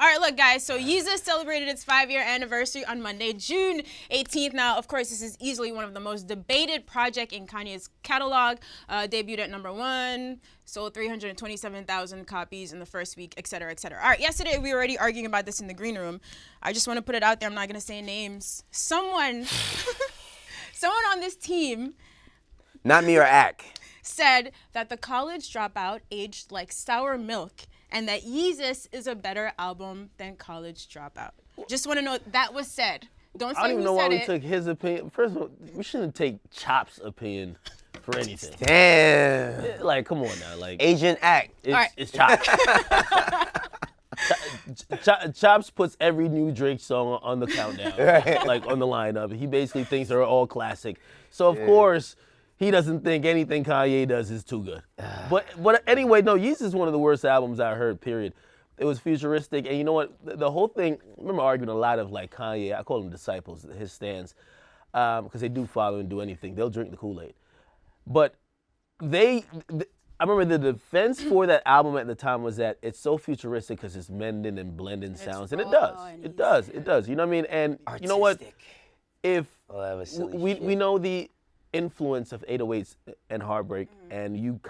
All right, look, guys, so Yeezus celebrated its 5-year anniversary on Monday, June 18th. Now, of course, this is easily one of the most debated projects in Kanye's catalog. Debuted at #1, sold 327,000 copies in the first week, et cetera, et cetera. All right, yesterday we were already arguing about this in the green room. I just want to put it out there. I'm not going to say names. Someone on this team Not me or Ak. said that the college dropout aged like sour milk and that Yeezus is a better album than College Dropout. Just want to know that was said. Don't say I don't even know who why said we it. took his opinion. First of all, we shouldn't take Chop's opinion for anything. Damn. Like, come on now. Like, Agent Ak. it's, right. it's Chop. Chops puts every new Drake song on the countdown, like on the lineup. He basically thinks they're all classic. So, of course, he doesn't think anything Kanye does is too good. But anyway, no, Yeezus is one of the worst albums I heard, period. It was futuristic, and you know what? The whole thing, I remember arguing a lot of like Kanye, I call them disciples, his stands, because they do follow and do anything. They'll drink the Kool-Aid. But I remember the defense for that album at the time was that it's so futuristic because it's mending and blending sounds, and it does. It does. It does. You know what I mean? And you know what? If we know the influence of 808s and Heartbreak, and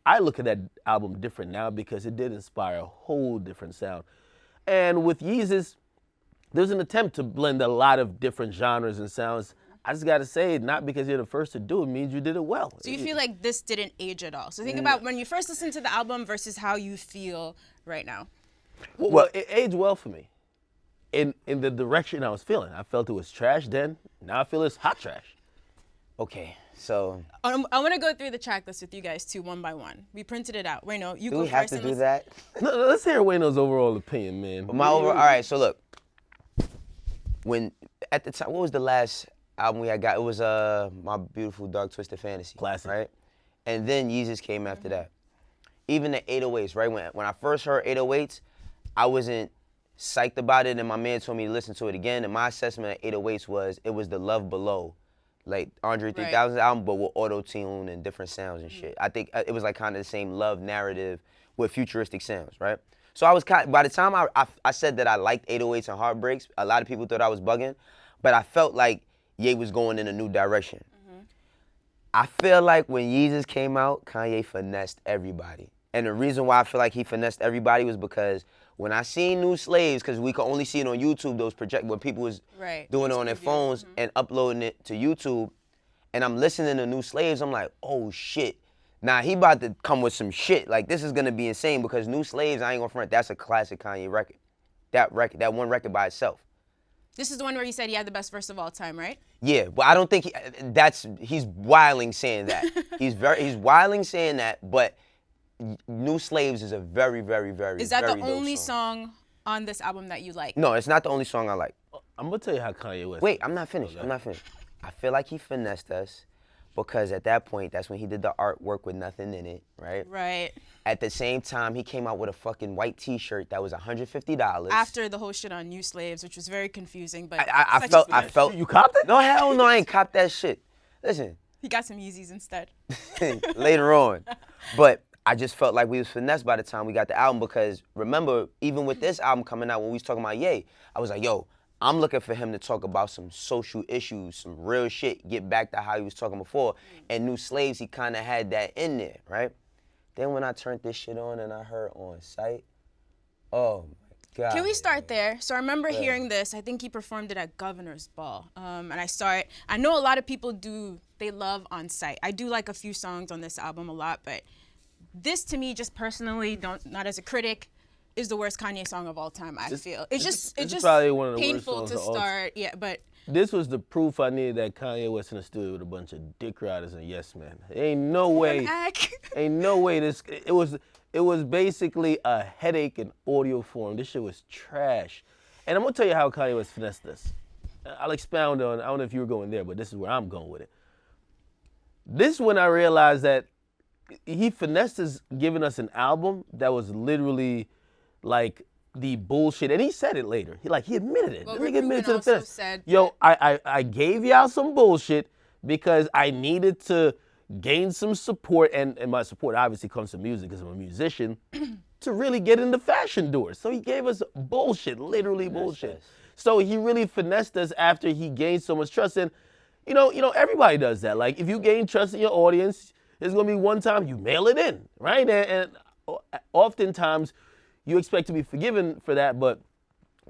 I look at that album different now because it did inspire a whole different sound. And with Yeezus, there's an attempt to blend a lot of different genres and sounds. I just gotta say, not because you're the first to do it means you did it well. So you feel like this didn't age at all. So think about when you first listened to the album versus how you feel right now. Well, it aged well for me. In the direction I was feeling. I felt it was trash then. Now I feel it's hot trash. Okay, so I want to go through the track list with you guys too, one by one. We printed it out. Wayno, you do go we have first. to and do let's- that? No, let's hear Wayno's overall opinion, man. All right, so look. When, at the time, what was the last album we had got? It was My Beautiful Dark Twisted Fantasy. Classic. Right? And then Yeezus came after that. Even the 808s, right? When I first heard 808s, I wasn't psyched about it, and my man told me to listen to it again, and my assessment of 808s it was the Love Below. Like Andre 3000 album, but with auto-tune and different sounds and shit. I think it was like kind of the same love narrative with futuristic sounds, right? So I was by the time I said that I liked 808s and Heartbreaks, a lot of people thought I was bugging, but I felt like Ye was going in a new direction. I feel like when Yeezus came out, Kanye finessed everybody. And the reason why I feel like he finessed everybody was because when I seen New Slaves, because we could only see it on YouTube, those when people was doing it on their phones and uploading it to YouTube, and I'm listening to New Slaves, I'm like, oh shit. Now he about to come with some shit. Like this is gonna be insane because New Slaves, I ain't gonna front, that's a classic Kanye record. That one record by itself. This is the one where he said he had the best verse of all time, right? Yeah, but I don't think he's wilding saying that. He's wilding saying that, but New Slaves is a very, very, very, Is that very the dope only song. song on this album that you like? No, it's not the only song I like. I'm gonna tell you how Kanye West. Wait, I'm not finished. I feel like he finessed us because at that point, that's when he did the artwork with nothing in it, right? Right. At the same time, he came out with a fucking white T-shirt that was $150. After the whole shit on New Slaves, which was very confusing, but I felt. You copped it? No, hell no, I ain't copped that shit. Listen, he got some Yeezys instead. later on, but I just felt like we was finessed by the time we got the album because remember, even with this album coming out, when we was talking about Ye, I was like, yo, I'm looking for him to talk about some social issues, some real shit, get back to how he was talking before. And New Slaves, he kind of had that in there, right? Then when I turned this shit on and I heard On Sight, oh my God. Can we start there? So I remember hearing this. I think he performed it at Governor's Ball. And I know a lot of people they love On Sight. I do like a few songs on this album a lot, but this to me, just personally, not as a critic, is the worst Kanye song of all time, I feel. It's just probably one of the worst painful songs to of all start. Yeah, but this was the proof I needed that Kanye West in the studio with a bunch of dick riders and yes men. Ain't no way this. It was basically a headache in audio form. This shit was trash. And I'm gonna tell you how Kanye West finessed this. I'll expound on. I don't know if you were going there, but this is where I'm going with it. This is when I realized that he finessed us, giving us an album that was literally like the bullshit, and he said it later. He admitted it. Well, The nigga admitted to the also finish. said Yo, I gave y'all some bullshit because I needed to gain some support, and my support obviously comes from music because I'm a musician. to really get into fashion doors. So he gave us bullshit, literally bullshit. yes. So he really finessed us after he gained so much trust. And you know, everybody does that. Like if you gain trust in your audience, there's gonna be one time you mail it in, right? And oftentimes you expect to be forgiven for that, but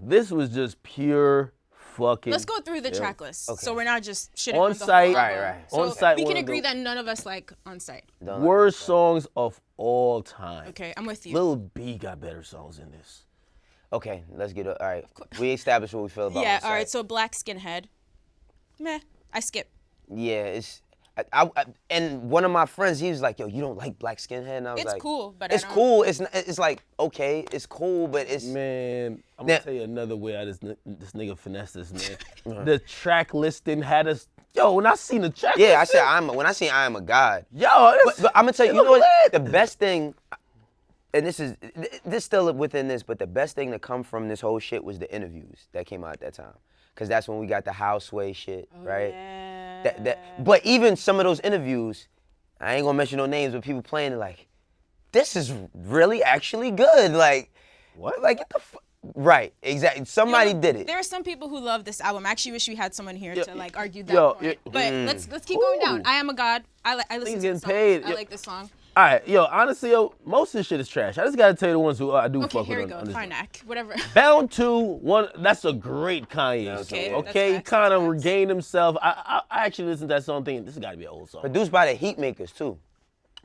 this was just pure fucking. Let's go through the track list, so we're not just shitting On on the site, whole album. right. So On site, we one can of the agree that none of us like On Site. worst songs of all time. Okay, I'm with you. Lil B got better songs than this. Okay, let's get it. All right, we established what we feel about. Yeah, On all right. Site. So Black Skinhead. Meh. I skip. Yeah, it's. And one of my friends, he was like, "Yo, you don't like Black Skinhead?" And I was It's like, cool, but it's cool. It's like okay, it's cool, but it's Man, I'm Now- gonna tell you another way how this nigga finessed this, man. The track listing had us. Yo, when I seen the track yeah. I listing, said when I seen I Am a God. yo, But I'm gonna tell you, it you know look what? lit. The best thing, and this still within this, but the best thing to come from this whole shit was the interviews that came out at that time, because that's when we got the Houseway shit, right? Yeah. But even some of those interviews, I ain't gonna mention no names, but people playing it like, this is really actually good. Like, What? Like, get the right, exactly. Somebody did it. There are some people who love this album. I actually wish we had someone here to like argue that yo, point. yeah. But let's keep going down. Ooh. I Am a God. I listen He's to getting this song. paid. I like this song. All right, yo, honestly, yo, most of this shit is trash. I just gotta tell you the ones who I do Okay, fuck here we with go. on this. Fine, Ak. Whatever. Bound to one. That's a great Kanye song. Okay, that's Okay, he facts, kind of that's facts. regained himself. I actually listened to that song thinking this has got to be an old song. Produced by the Heatmakers too.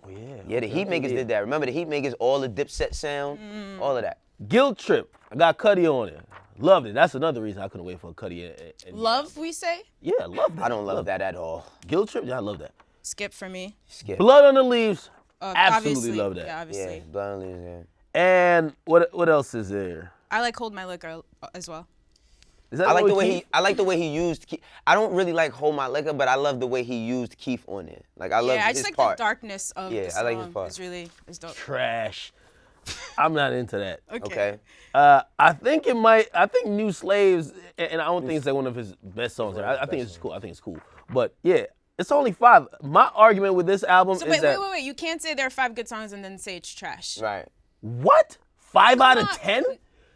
Oh, yeah. Yeah, the Heatmakers did that. Remember the Heatmakers, all the Dipset sound, all of that. Guilt Trip. I got Cudi on it. Loved it. That's another reason I couldn't wait for Cudi. Love, we say? Yeah, loved it. I don't love that at all. Guilt Trip. Yeah, I love that. Skip for me. Skip. Blood on the Leaves. Obviously. Absolutely love that. Yeah, obviously. Yeah, blindly, yeah. And what else is there? I like Hold My Liquor as well. Is that I like Lil the way Keith? I like the way he used. I don't really like Hold My Liquor, but I love the way he used Keith on it. Like I love Yeah, I his just like part. the darkness of Yeah, the song. I like his part. It's dope. Trash. I'm not into that. Okay. I think New Slaves, and I don't think it's like one of his best songs. I think it's cool. I think it's cool. But yeah, it's only 5. My argument with this album So is that wait. You can't say there are 5 good songs and then say it's trash. Right. what? 5 out of on. 10?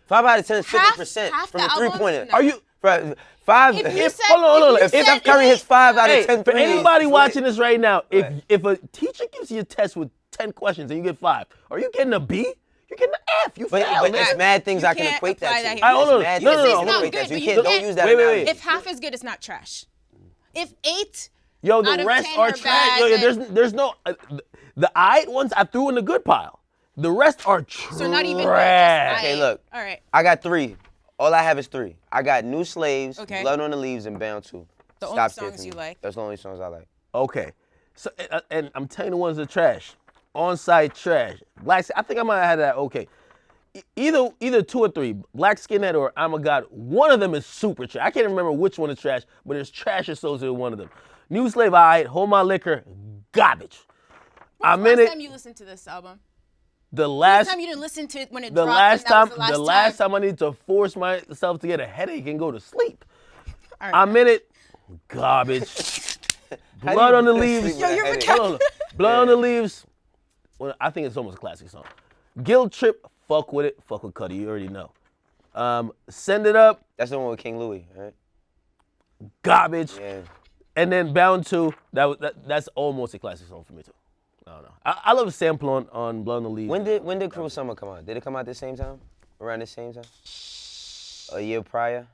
5 out of 10 is Half- 50% half from the the album? 3-pointer. No. Are you? Right, 5. If you If, said- hold on. if you if said Steph Curry hits 5 out Hey, of 10 for threes, anybody it's watching lit. this right now, Right. if a teacher gives you a test with 10 questions and you get 5, are you getting a B? You're getting an F. You But failed. it's mad things You I can can't equate apply that that to. here. I don't know. It's mad No, things no, I no. can It's not equate that good, to. but You you can't, don't can't- use that Wait. analogy. If half is good, it's not trash. If 8 Yo, the out of rest 10 are are trash. bad, Yo, then- there's no the aight ones I threw in the good pile. The rest are trash. so not even good, Trash. just Okay, aight. look. All right. I got 3. All I have is 3. I got New Slaves, Okay. Blood on the Leaves, and Bound to. The only Stop there songs for you me. like. That's the only songs I like. Okay, so and I'm telling you the ones that are trash. On-site trash. Black. I think I might have had that. Okay, either 2 or 3. Black Skinhead or I'm a God. One of them is super trash. I can't even remember which one is trash, but there's trash associated with one of them. New Slave, aight. Hold My Liquor, garbage. I'm in Last it. time you listened to this album? The Last last time you didn't listen to it when it the dropped. last and that time was the last time I need to force myself to get a headache and go to sleep. All right. I'm in it. Garbage. How do Blood you on the go to Leaves. sleep with a you're headache? Hold on. Blood on the Leaves. Well, I think it's almost a classic song. Guilt Trip. Fuck with it. Fuck with Cudi. You already know. Send It Up. That's the one with King Louis, right? Garbage. Yeah. And then Bound to. That's almost a classic song for me too. I don't know. I love a sample on Blood on the Leaves. When did Cruel Summer come out? Did it come out the same time? Around the same time? A year prior?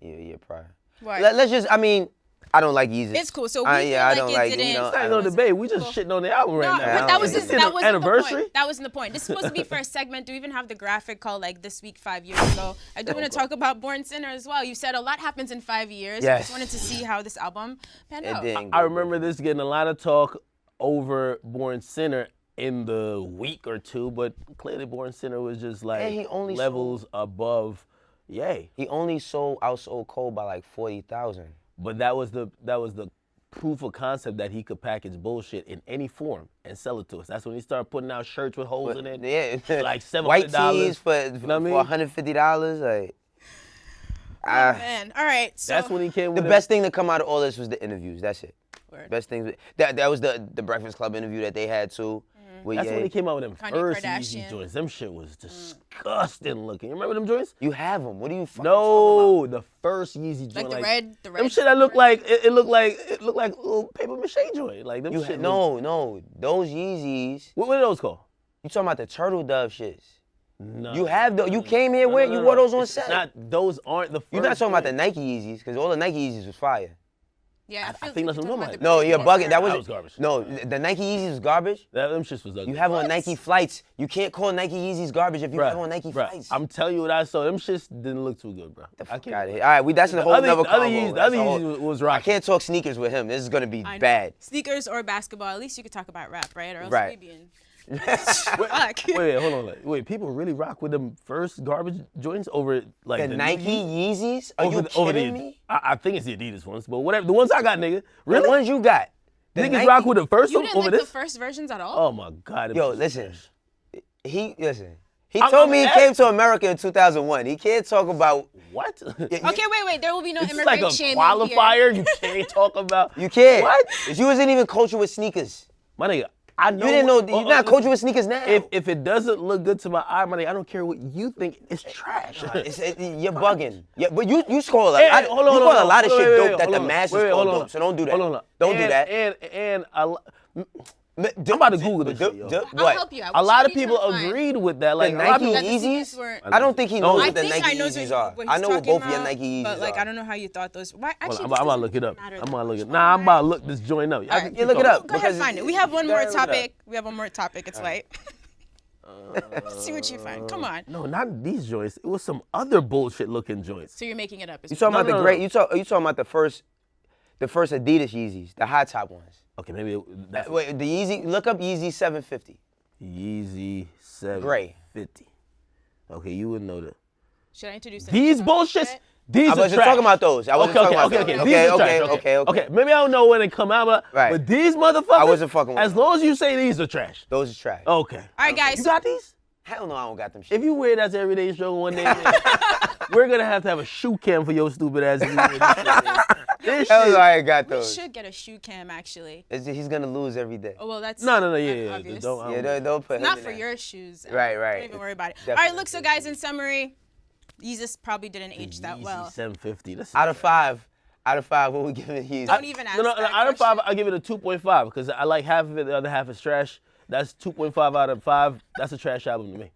Yeah, a year prior. What? Let's just, I mean, I don't like Yeezus. It's cool. So we feel I like don't it like, didn't- you know, That ain't I no don't- debate. We just shitting on the album right No, now. but that was Is just, this that an wasn't anniversary? the point. That wasn't the point. This is supposed to be for a segment. Do we even have the graphic called like This Week 5 Years Ago? I do want to talk about Born Sinner as well. You said a lot happens in 5 years. I Yes. just wanted to see how this album panned It out. didn't I go remember this getting a lot of talk over Born Sinner in the week or two, but clearly Born Sinner was just like And he only levels above Yay. He only outsold Cole by like 40,000. But that was the proof of concept that he could package bullshit in any form and sell it to us. That's when he started putting out shirts with holes in it. Yeah, Like $700. white tees for You know what I mean? $150. Like, Oh, man. All right. So That's when he came the with best thing to come out of all this was the interviews. That's it. Word. Best things. That was the Breakfast Club interview that they had too. With That's when Ye. they came out with them Kanye first Kardashian. Yeezy joints. Them shit was disgusting looking. You remember them joints? You have them. What are you fucking No, the first Yeezy joint. Like the red. Them shit that looked like it looked like a little paper mache joint. Like them shit. No, those Yeezys. What are those called? You talking about the turtle dove shits? No. You have those. You came here wearing. You wore those on set. Not those aren't the first. You're not talking about the joint. Nike Yeezys, because all the Nike Yeezys was fire. Yeah, I think that's what I'm talking about. No, you're bugging. That was garbage. No, the Nike Yeezys was garbage. Them shits was ugly. You have on Nike flights. You can't call Nike Yeezys garbage if you have on Nike flights. I'm telling you what I saw. Them shits didn't look too good, bro. I can't. All right, that's a whole nother convo. The other Yeezys was I rocking. can't talk sneakers with him. This is gonna be bad. Sneakers or basketball. At least you could talk about rap, right? Or else Right. we be in. Wait, hold on. Wait, people really rock with them first garbage joints over like The Nike Yeezys? Are you over kidding me? I think it's the Adidas ones, but whatever. The ones I got, nigga. The Really? ones you got. The Niggas Nike- rock with the first You one didn't over like this? the first versions at all? Oh my God. Yo, listen. He I'm told me he asking- came to America in 2001. He can't talk about. What? Okay, wait. There will be no It's like a immigration here. qualifier. You can't talk about. You can't. What? You wasn't even cultured with sneakers. My nigga, I know. You didn't know. You're not cultured with sneakers now. If it doesn't look good to my eye, my nigga, I don't care what you think. It's trash. You're bugging. Yeah, but you score a lot. Hey, You hold on, call a lot of wait, shit wait, dope wait, that hold the on. masses Wait, call hold on. dope. So don't do that. Hold on. Don't do that. And I'm about to Google this shit, yo. I'll help you out. A lot of What you people trying to find? agreed with that. The Like a lot of Nike people, That the sneakers Yeezys? weren't- I don't think he knows No. what I the think Nike I know Yeezys what are. he's I know what talking both of your about, Nike Yeezys but like are. I don't know how you thought those. Why? Actually, I'm about to look it up. matter I'm that about to look much. it. Nah, I'm about to look this joint up. All right. You look it up. Go ahead, because find it. We have one you more gotta look it up. topic. We have one more topic. It's white. See what you find. Come on. No, not these joints. It was some other bullshit looking joints. So you're making it up. You talking about No, the no, great? no. You talking about the first Adidas Yeezys, the high top ones? Okay, maybe that's Wait, the Yeezy. Look up Yeezy 750. Yeezy 750. Gray. Okay, you would know that. Should I introduce These bullshits. These I are wasn't trash. talking about those. I wasn't talking about those. These Okay, are trash. okay. Maybe I don't know when they come out, but, Right. but these motherfuckers. I wasn't fucking with As them. long as you say these are trash. Those are trash. Okay. All right, guys. You got these? Hell no, I don't got them shit. If you wear that to everyday show one day, man, we're gonna have to have a shoe cam for your stupid ass. If you wear this shit, man. This Hell shit. no, I ain't got We those. should get a shoe cam actually. He's gonna lose every day. Oh well, that's No, yeah. obvious. Don't. Yeah, don't put him Not in for that. your shoes. Right. Don't even worry about it. All Definitely. right, look. So guys, in summary, Yeezus probably didn't age that Yeezy well. 750. That's Out of five, what we giving Yeezy? Don't even ask No, that out of 5, question. I give it a 2.5 because I like half of it, the other half is trash. That's 2.5 out of 5. That's a trash album to me.